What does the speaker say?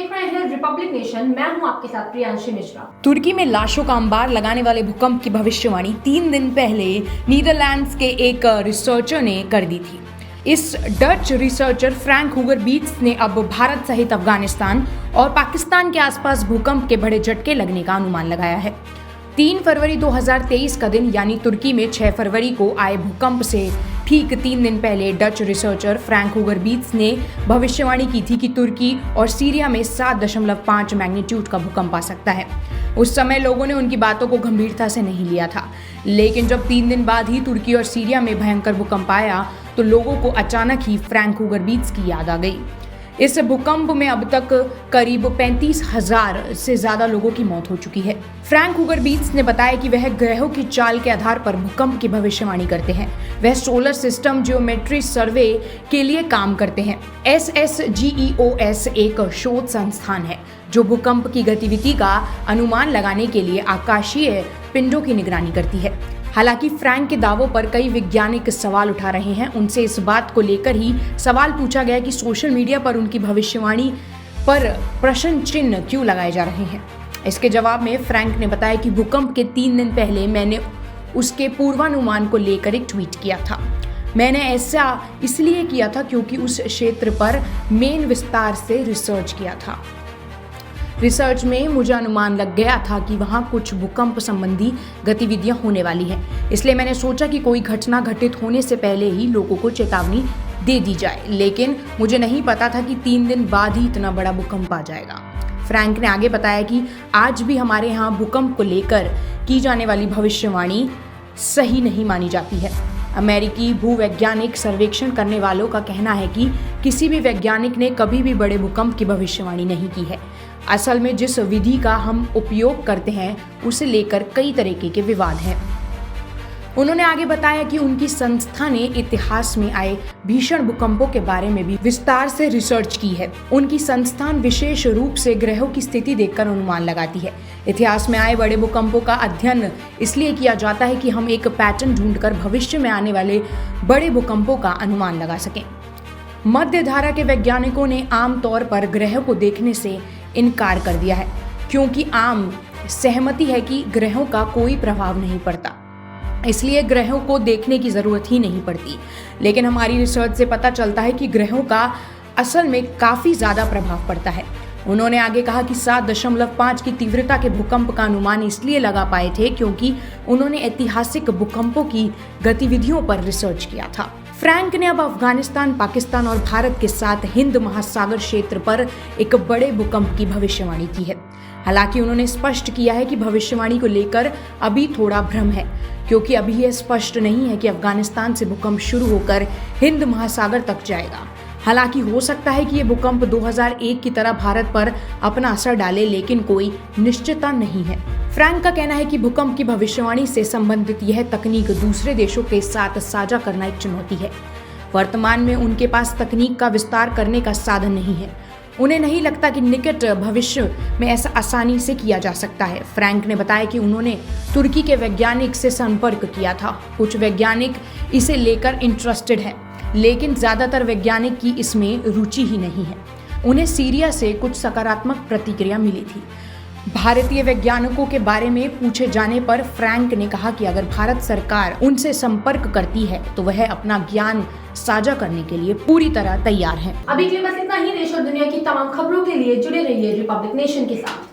देख रहे हैं रिपब्लिक नेशन। मैं हूं आपके साथ प्रियांशी मिश्रा। तुर्की में लाशों का अंबार लगाने वाले भूकंप की भविष्यवाणी 3 दिन पहले नीदरलैंड्स के एक रिसर्चर ने कर दी थी। इस डच रिसर्चर फ्रैंक हुगर बीट्स ने अब भारत सहित अफगानिस्तान और पाकिस्तान के आसपास भूकंप के बड़े झटके लगने का अनुमान लगाया है। 3 फरवरी 2023 का दिन यानी तुर्की में 6 फरवरी को आए भूकंप से ठीक 3 दिन पहले डच रिसर्चर फ्रैंक हुगर बीट्स ने भविष्यवाणी की थी कि तुर्की और सीरिया में 7.5 मैग्नीट्यूड का भूकंप आ सकता है। उस समय लोगों ने उनकी बातों को गंभीरता से नहीं लिया था, लेकिन जब 3 दिन बाद ही तुर्की और सीरिया में भयंकर भूकंप आया तो लोगों को अचानक ही फ्रैंक हुगर बीट्स की याद आ गई। इस भूकंप में अब तक करीब 35,000 से ज्यादा लोगों की मौत हो चुकी है। फ्रैंक हुगर बीट्स ने बताया कि वह ग्रहों की चाल के आधार पर भूकंप की भविष्यवाणी करते हैं। वह सोलर सिस्टम जियोमेट्री सर्वे के लिए काम करते हैं। SSGEOS एक शोध संस्थान है जो भूकंप की गतिविधि का अनुमान लगाने के लिए आकाशीय पिंडों की निगरानी करती है। हालांकि फ्रैंक के दावों पर कई वैज्ञानिक सवाल उठा रहे हैं। उनसे इस बात को लेकर ही सवाल पूछा गया कि सोशल मीडिया पर उनकी भविष्यवाणी पर प्रश्न चिन्ह क्यों लगाए जा रहे हैं। इसके जवाब में फ्रैंक ने बताया कि भूकंप के 3 दिन पहले मैंने उसके पूर्वानुमान को लेकर एक ट्वीट किया था। मैंने ऐसा इसलिए किया था क्योंकि उस क्षेत्र पर मेन विस्तार से रिसर्च किया था। रिसर्च में मुझे अनुमान लग गया था कि वहाँ कुछ भूकंप संबंधी गतिविधियां होने वाली है, इसलिए मैंने सोचा कि कोई घटना घटित होने से पहले ही लोगों को चेतावनी दे दी जाए। लेकिन मुझे नहीं पता था कि 3 दिन बाद ही इतना बड़ा भूकंप आ जाएगा। फ्रैंक ने आगे बताया कि आज भी हमारे यहाँ भूकंप को लेकर की जाने वाली भविष्यवाणी सही नहीं मानी जाती है। अमेरिकी भूवैज्ञानिक सर्वेक्षण करने वालों का कहना है कि किसी भी वैज्ञानिक ने कभी भी बड़े भूकंप की भविष्यवाणी नहीं की है। असल में जिस विधि का हम उपयोग करते हैं उसे लेकर कई तरीके के विवाद हैं। उन्होंने आगे बताया कि उनकी संस्था ने इतिहास में आए भीषण भूकंपों के बारे में भी विस्तार से रिसर्च की है। उनकी संस्थान विशेष रूप से ग्रहों की स्थिति देखकर अनुमान लगाती है। इतिहास में आए बड़े भूकंपों का अध्ययन इसलिए किया जाता है कि हम एक पैटर्न ढूंढकर भविष्य में आने वाले बड़े भूकंपों का अनुमान लगा सकें। मध्य धारा के वैज्ञानिकों ने आमतौर पर ग्रहों को देखने से इनकार कर दिया है, क्योंकि आम सहमति है कि ग्रहों का कोई प्रभाव नहीं पड़ता, इसलिए ग्रहों को देखने की जरूरत ही नहीं पड़ती। लेकिन हमारी रिसर्च से पता चलता है कि ग्रहों का असल में काफी ज्यादा प्रभाव पड़ता है। उन्होंने आगे कहा कि 7.5 की तीव्रता के भूकंप का अनुमान इसलिए लगा पाए थे क्योंकि उन्होंने ऐतिहासिक भूकंपों की गतिविधियों पर रिसर्च किया था। फ्रैंक ने अब अफगानिस्तान, पाकिस्तान और भारत के साथ हिंद महासागर क्षेत्र पर एक बड़े भूकंप की भविष्यवाणी की है। हालांकि उन्होंने स्पष्ट किया है कि भविष्यवाणी को लेकर अभी थोड़ा भ्रम है, क्योंकि अभी यह स्पष्ट नहीं है कि अफगानिस्तान से भूकंप शुरू होकर हिंद महासागर तक जाएगा। हालांकि हो सकता है कि ये भूकंप 2001 की तरह भारत पर अपना असर डाले, लेकिन कोई निश्चितता नहीं है। फ्रैंक का कहना है कि भूकंप की भविष्यवाणी से संबंधित यह तकनीक दूसरे देशों के साथ साझा करना एक चुनौती है। वर्तमान में उनके पास तकनीक का विस्तार करने का साधन नहीं है। उन्हें नहीं लगता कि निकट भविष्य में ऐसा आसानी से किया जा सकता है। फ्रैंक ने बताया कि उन्होंने तुर्की के वैज्ञानिक से संपर्क किया था। कुछ वैज्ञानिक इसे लेकर इंटरेस्टेड हैं, लेकिन ज्यादातर वैज्ञानिक की इसमें रुचि ही नहीं है। उन्हें सीरिया से कुछ सकारात्मक प्रतिक्रिया मिली थी। भारतीय वैज्ञानिकों के बारे में पूछे जाने पर फ्रैंक ने कहा कि अगर भारत सरकार उनसे संपर्क करती है तो वह अपना ज्ञान साझा करने के लिए पूरी तरह तैयार है। अभी के लिए बस इतना ही। देश और दुनिया की तमाम खबरों के लिए जुड़े रहिए रिपब्लिक नेशन के साथ।